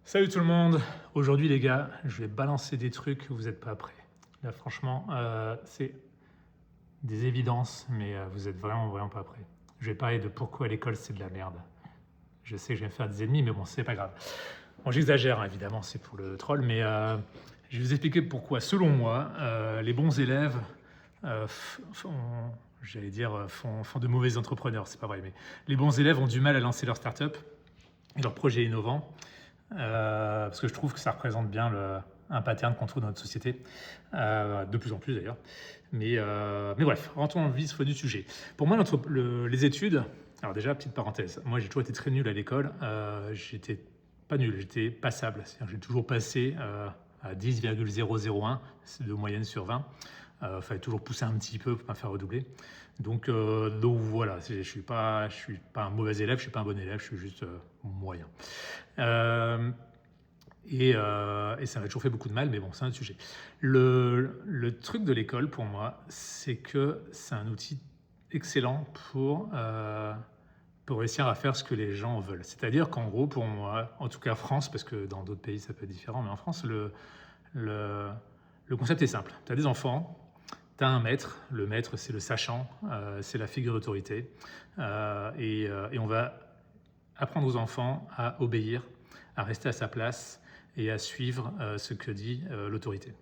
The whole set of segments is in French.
Salut tout le monde! Aujourd'hui les gars, je vais balancer des trucs, vous n'êtes pas prêts. Là franchement, c'est des évidences, mais vous êtes vraiment pas prêts. Je vais parler de pourquoi l'école c'est de la merde. Je sais que je vais me faire des ennemis, mais bon, c'est pas grave. Bon, j'exagère, hein, évidemment, c'est pour le troll, mais je vais vous expliquer pourquoi, selon moi, les bons élèves font de mauvais entrepreneurs, c'est pas vrai, mais les bons élèves ont du mal à lancer leur start-up et leurs projets innovants. Parce que je trouve que ça représente bien un pattern qu'on trouve dans notre société, de plus en plus d'ailleurs. Mais bref, rentrons dans le vif du sujet. Pour moi, les études, alors déjà, petite parenthèse, moi j'ai toujours été très nul à l'école, j'étais pas nul, j'étais passable, c'est-à-dire j'ai toujours passé à 10,001 de moyenne sur 20. Fallait toujours pousser un petit peu pour pas me faire redoubler. Donc voilà, je suis pas un mauvais élève, je suis pas un bon élève, je suis juste moyen. Et ça m'a toujours fait beaucoup de mal, mais bon, c'est un autre sujet. Le truc de l'école, pour moi, c'est que c'est un outil excellent pour réussir à faire ce que les gens veulent. C'est-à-dire qu'en gros, pour moi, en tout cas France, parce que dans d'autres pays ça peut être différent, mais en France, le concept est simple. Tu as des enfants, tu as un maître, le maître c'est le sachant, c'est la figure d'autorité, et on va apprendre aux enfants à obéir, à rester à sa place et à suivre ce que dit l'autorité.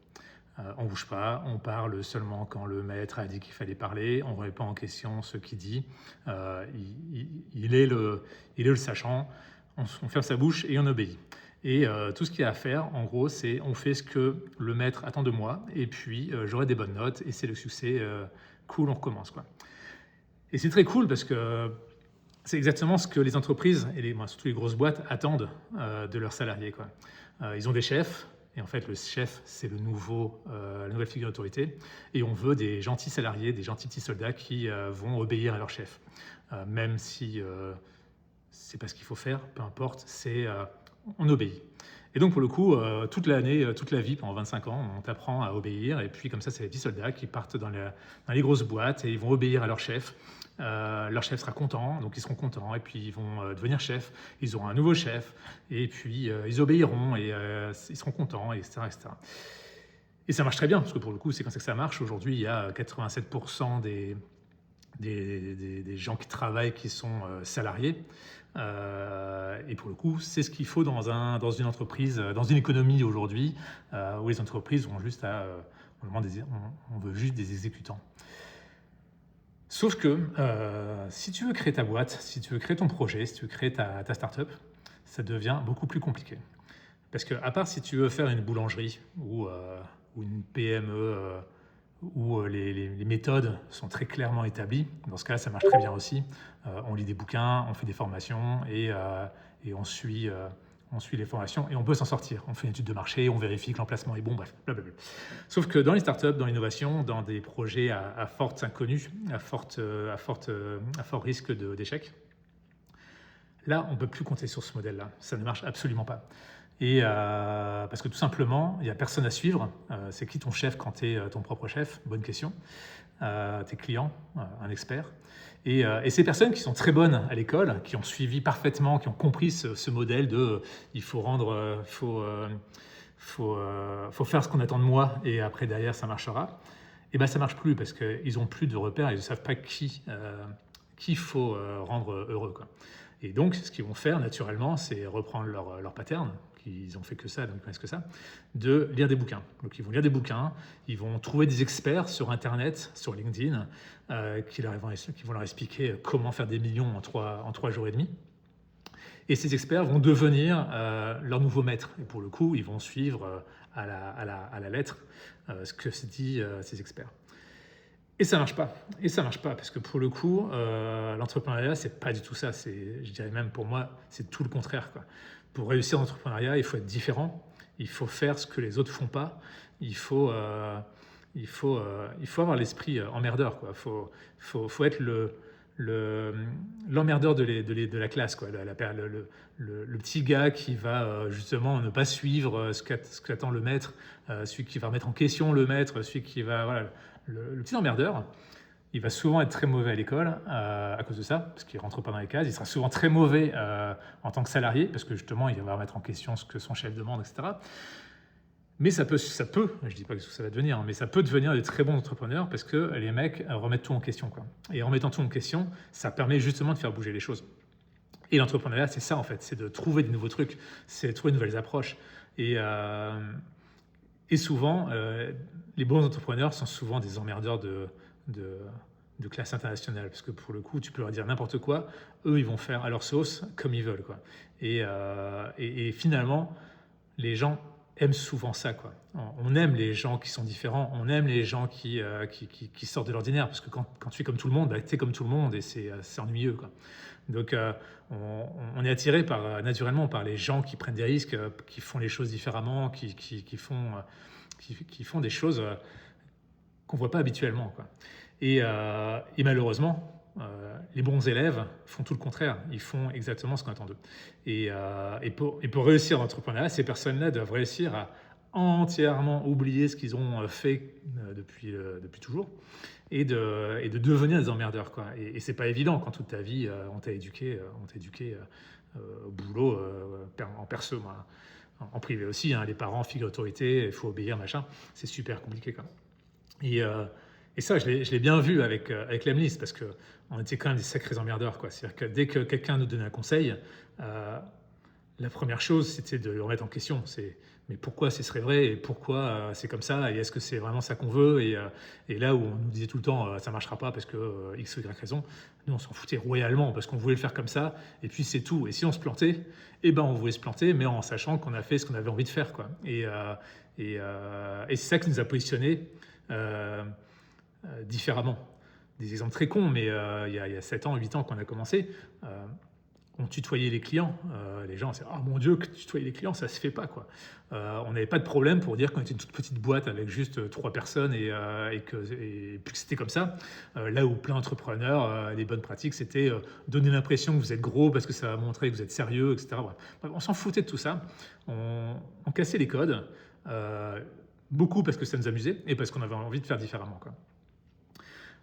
On ne bouge pas, on parle seulement quand le maître a dit qu'il fallait parler, on ne remet pas en question ce qu'il dit. Il est le sachant, on ferme sa bouche et on obéit. Et tout ce qu'il y a à faire, en gros, c'est on fait ce que le maître attend de moi, et puis j'aurai des bonnes notes, et c'est le succès, cool, on recommence, quoi. Et c'est très cool parce que c'est exactement ce que les entreprises, et surtout les grosses boîtes, attendent de leurs salariés, quoi. Ils ont des chefs, et en fait le chef c'est la nouvelle figure d'autorité, et on veut des gentils salariés, des gentils petits soldats qui vont obéir à leur chef. Même si c'est pas ce qu'il faut faire, peu importe, on obéit. Et donc pour le coup, toute l'année, toute la vie, pendant 25 ans, on t'apprend à obéir, et puis comme ça c'est les petits soldats qui partent dans les grosses boîtes et ils vont obéir à leur chef. Leur chef sera content, donc ils seront contents, et puis ils vont devenir chefs, ils auront un nouveau chef, et puis ils obéiront, et ils seront contents, etc., etc. Et ça marche très bien, parce que pour le coup, c'est comme ça que ça marche. Aujourd'hui, il y a 87% des gens qui travaillent qui sont salariés. Et pour le coup, c'est ce qu'il faut dans une entreprise, dans une économie aujourd'hui, où les entreprises ont juste on veut juste des exécutants. Sauf que si tu veux créer ta boîte, si tu veux créer ton projet, si tu veux créer ta start-up, ça devient beaucoup plus compliqué. Parce que à part si tu veux faire une boulangerie ou une PME, où les méthodes sont très clairement établies, dans ce cas-là, ça marche très bien aussi. On lit des bouquins, on fait des formations, et on suit les formations, et on peut s'en sortir. On fait une étude de marché, on vérifie que l'emplacement est bon, bref, blablabla. Sauf que dans les startups, dans l'innovation, dans des projets à fortes inconnues, à fort risque d'échec, là, on ne peut plus compter sur ce modèle-là. Ça ne marche absolument pas. Et parce que tout simplement, il n'y a personne à suivre. C'est qui ton chef quand tu es ton propre chef? Bonne question. Tes clients, un expert. Et ces personnes qui sont très bonnes à l'école, qui ont suivi parfaitement, qui ont compris ce modèle de il faut faire ce qu'on attend de moi, et après derrière ça marchera. Et ben ça marche plus parce qu'ils n'ont plus de repères, ils ne savent pas qui faut rendre heureux, quoi. Et donc, ce qu'ils vont faire naturellement, c'est reprendre leur pattern, qu'ils ont fait que ça, donc ils connaissent que ça, de lire des bouquins. Donc ils vont lire des bouquins, ils vont trouver des experts sur Internet, sur LinkedIn, qui vont leur expliquer comment faire des millions en 3 jours et demi. Et ces experts vont devenir leur nouveau maître. Et pour le coup, ils vont suivre à la lettre ce que se dit ces experts. Et ça marche pas. Parce que pour le coup, l'entrepreneuriat, c'est pas du tout ça. Je dirais même pour moi, c'est tout le contraire, quoi. Pour réussir l'entrepreneuriat, il faut être différent. Il faut faire ce que les autres font pas. Il faut avoir l'esprit emmerdeur, quoi. Faut être l'emmerdeur de la classe, quoi. Le petit gars qui va justement ne pas suivre ce qu'attend le maître, celui qui va remettre en question le maître, celui qui va, voilà, le petit emmerdeur. il va souvent être très mauvais à l'école à cause de ça, parce qu'il ne rentre pas dans les cases. Il sera souvent très mauvais en tant que salarié, parce que justement, il va remettre en question ce que son chef demande, etc. Mais ça peut, je ne dis pas que ça va devenir, mais ça peut devenir des très bons entrepreneurs parce que les mecs remettent tout en question, quoi. Et en mettant tout en question, ça permet justement de faire bouger les choses. Et l'entrepreneuriat, c'est ça en fait, c'est de trouver de nouveaux trucs, c'est de trouver de nouvelles approches. Et souvent, les bons entrepreneurs sont souvent des emmerdeurs de classe internationale, parce que pour le coup, tu peux leur dire n'importe quoi, eux, ils vont faire à leur sauce comme ils veulent, quoi. Et finalement, les gens aiment souvent ça, quoi. On aime les gens qui sont différents, on aime les gens qui sortent de l'ordinaire, parce que quand tu es comme tout le monde, bah, tu es comme tout le monde et c'est ennuyeux, quoi. Donc on est attiré naturellement par les gens qui prennent des risques, qui font les choses différemment, qui font des choses qu'on ne voit pas habituellement, quoi. Et malheureusement, les bons élèves font tout le contraire. Ils font exactement ce qu'on attend d'eux. Et pour réussir l'entrepreneuriat, ces personnes-là doivent réussir à entièrement oublier ce qu'ils ont fait depuis toujours et de devenir des emmerdeurs, quoi. Et c'est pas évident quand toute ta vie, on t'a éduqué au boulot, en perso, moi. En privé aussi, hein, les parents, figure d'autorité, il faut obéir, machin. C'est super compliqué, quoi. Et ça, je l'ai bien vu avec l'Emlist, parce qu'on était quand même des sacrés emmerdeurs, quoi. C'est-à-dire que dès que quelqu'un nous donnait un conseil, la première chose, c'était de le remettre en question. Mais pourquoi ce serait vrai et pourquoi c'est comme ça et est-ce que c'est vraiment ça qu'on veut et là où on nous disait tout le temps ça marchera pas parce que X ou Y raison, nous on s'en foutait royalement parce qu'on voulait le faire comme ça et puis c'est tout. Et si on se plantait, eh ben on voulait se planter mais en sachant qu'on a fait ce qu'on avait envie de faire, quoi. Et c'est ça qui nous a positionnés différemment. Des exemples très cons, mais il y a 7 ans, 8 ans qu'on a commencé, on tutoyait les clients. Les gens, c'est « Ah mon Dieu, que tutoyer les clients, ça se fait pas, quoi. » On n'avait pas de problème pour dire qu'on était une toute petite boîte avec juste 3 personnes et puis que c'était comme ça. Là où plein d'entrepreneurs, les bonnes pratiques, c'était donner l'impression que vous êtes gros parce que ça va montrer que vous êtes sérieux, etc. Bref, on s'en foutait de tout ça. On cassait les codes, beaucoup parce que ça nous amusait et parce qu'on avait envie de faire différemment, quoi.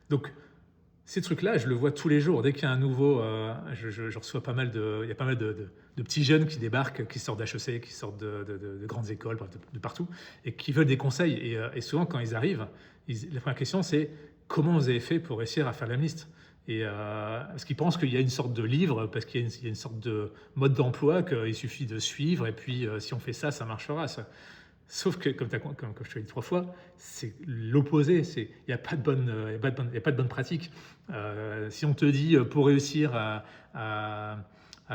Donc, ces trucs-là, je le vois tous les jours. Dès qu'il y a un nouveau, je reçois pas mal il y a pas mal de petits jeunes qui débarquent, qui sortent d'HEC, qui sortent de grandes écoles, de partout, et qui veulent des conseils. Et souvent, quand ils arrivent, la première question, c'est comment vous avez fait pour réussir à faire l'Emlist ? Parce qu'ils pensent qu'il y a une sorte de livre, parce qu'il y a une sorte de mode d'emploi qu'il suffit de suivre, et puis si on fait ça, ça marchera. Sauf que, comme je te l'ai dit 3 fois, c'est l'opposé. Il n'y a pas de bonne pratique. Si on te dit pour réussir à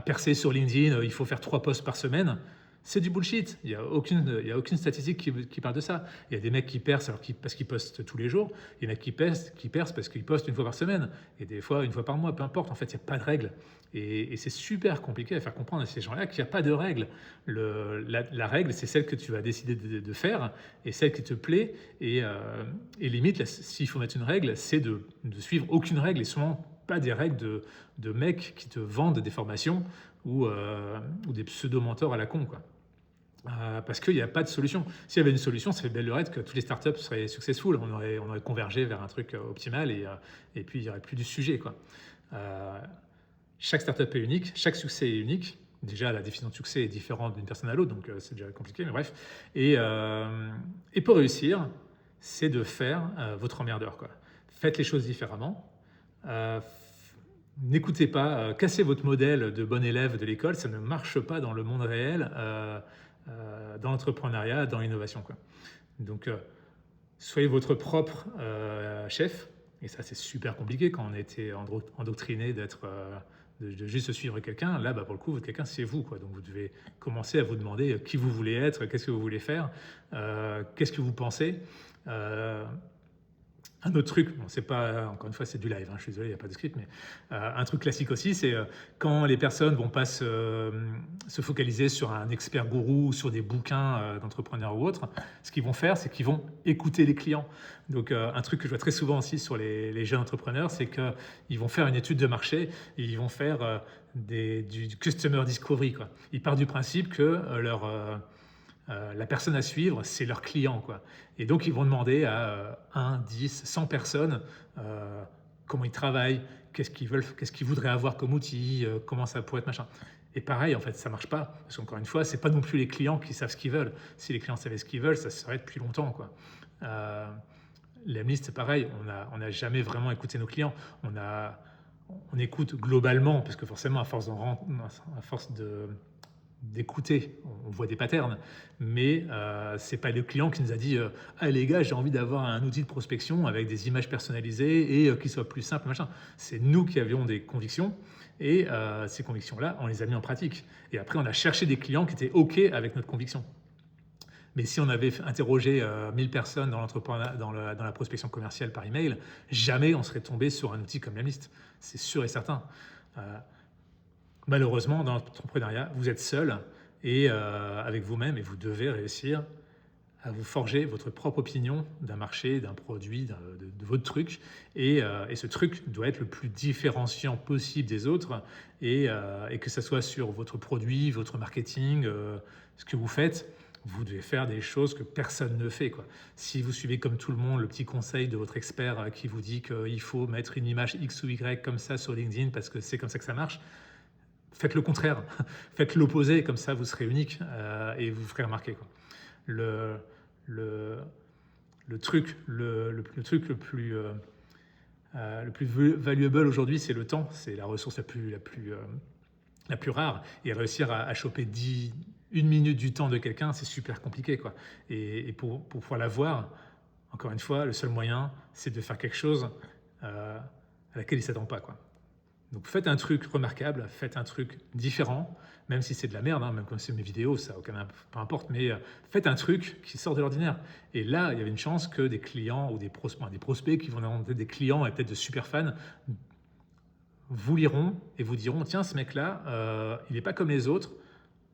percer sur LinkedIn, il faut faire 3 posts par semaine, c'est du bullshit. Il n'y a aucune statistique qui parle de ça. Il y a des mecs qui percent parce qu'ils postent tous les jours. Il y en a qui percent parce qu'ils postent une fois par semaine. Et des fois, une fois par mois, peu importe. En fait, il n'y a pas de règle. Et c'est super compliqué à faire comprendre à ces gens-là qu'il n'y a pas de règle. La règle, c'est celle que tu vas décider de faire et celle qui te plaît. Et limite, s'il faut mettre une règle, c'est de suivre aucune règle et souvent pas des règles de mecs qui te vendent des formations ou des pseudo-mentors à la con, quoi. Parce qu'il n'y a pas de solution. S'il y avait une solution, ça fait belle lurette que toutes les startups seraient successful. On aurait convergé vers un truc optimal et puis il n'y aurait plus du sujet, quoi. Chaque startup est unique, chaque succès est unique. Déjà, la définition de succès est différente d'une personne à l'autre, donc c'est déjà compliqué, mais bref. Et pour réussir, c'est de faire votre emmerdeur, quoi. Faites les choses différemment. N'écoutez pas, cassez votre modèle de bon élève de l'école, ça ne marche pas dans le monde réel, dans l'entrepreneuriat, dans l'innovation, quoi. Donc, soyez votre propre chef, et ça c'est super compliqué quand on a été endoctriné de juste suivre quelqu'un. Là, pour le coup, votre quelqu'un, c'est vous, quoi. Donc, vous devez commencer à vous demander qui vous voulez être, qu'est-ce que vous voulez faire, qu'est-ce que vous pensez. Un autre truc, bon, c'est pas, encore une fois, c'est du live, hein, je suis désolé, il n'y a pas de script, mais un truc classique aussi, c'est quand les personnes vont pas se focaliser sur un expert gourou ou sur des bouquins d'entrepreneurs ou autres, ce qu'ils vont faire, c'est qu'ils vont écouter les clients. Donc, un truc que je vois très souvent aussi sur les jeunes entrepreneurs, c'est qu'ils vont faire une étude de marché et ils vont faire du customer discovery, quoi. Ils partent du principe que la personne à suivre, c'est leur client, quoi. Et donc, ils vont demander à 1, 10, 100 personnes comment ils travaillent, qu'est-ce qu'ils veulent, qu'est-ce qu'ils voudraient avoir comme outil, comment ça pourrait être machin. Et pareil, en fait, ça marche pas. Parce qu'encore une fois, c'est pas non plus les clients qui savent ce qu'ils veulent. Si les clients savaient ce qu'ils veulent, ça se serait depuis longtemps, quoi. Lemlist, c'est pareil. On n'a jamais vraiment écouté nos clients. On écoute globalement, parce que forcément, à force d'écouter, on voit des patterns, mais c'est pas le client qui nous a dit ah les gars, j'ai envie d'avoir un outil de prospection avec des images personnalisées et qui soit plus simple, machin. C'est nous qui avions des convictions et ces convictions-là, on les a mis en pratique. Et après, on a cherché des clients qui étaient OK avec notre conviction. Mais si on avait interrogé 1000 personnes dans la prospection commerciale par email, jamais on serait tombé sur un outil comme Lemlist. C'est sûr et certain. Malheureusement, dans l'entrepreneuriat, vous êtes seul et avec vous-même et vous devez réussir à vous forger votre propre opinion d'un marché, d'un produit, de votre truc. Et ce truc doit être le plus différenciant possible des autres et que ce soit sur votre produit, votre marketing, ce que vous faites. Vous devez faire des choses que personne ne fait, quoi. Si vous suivez comme tout le monde le petit conseil de votre expert qui vous dit qu'il faut mettre une image X ou Y comme ça sur LinkedIn parce que c'est comme ça que ça marche, faites le contraire, faites l'opposé, comme ça vous serez unique et vous vous ferez remarquer, quoi. Le truc le plus valuable aujourd'hui, c'est le temps. C'est la ressource la plus rare. Et réussir à choper 1 minute du temps de quelqu'un, c'est super compliqué, quoi. Et pour pouvoir l'avoir, encore une fois, le seul moyen, c'est de faire quelque chose à laquelle il ne s'attend pas, quoi. Donc faites un truc remarquable, faites un truc différent, même si c'est de la merde, hein, même quand c'est mes vidéos, ça peu importe, mais faites un truc qui sort de l'ordinaire. Et là, il y avait une chance que des clients ou des prospects qui vont avoir des clients et peut-être de super fans vous liront et vous diront tiens, ce mec-là, il n'est pas comme les autres,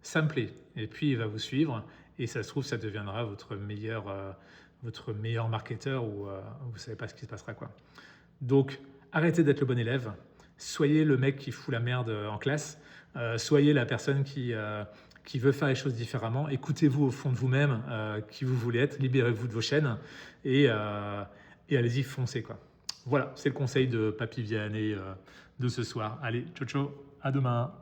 ça me plaît. Et puis il va vous suivre et ça se trouve, ça deviendra votre meilleur marketeur ou vous ne savez pas ce qui se passera, quoi. Donc arrêtez d'être le bon élève. Soyez le mec qui fout la merde en classe, soyez la personne qui veut faire les choses différemment, écoutez-vous au fond de vous-même qui vous voulez être, libérez-vous de vos chaînes et allez-y, foncez, quoi. Voilà, c'est le conseil de Papy Vianney de ce soir. Allez, ciao ciao, à demain.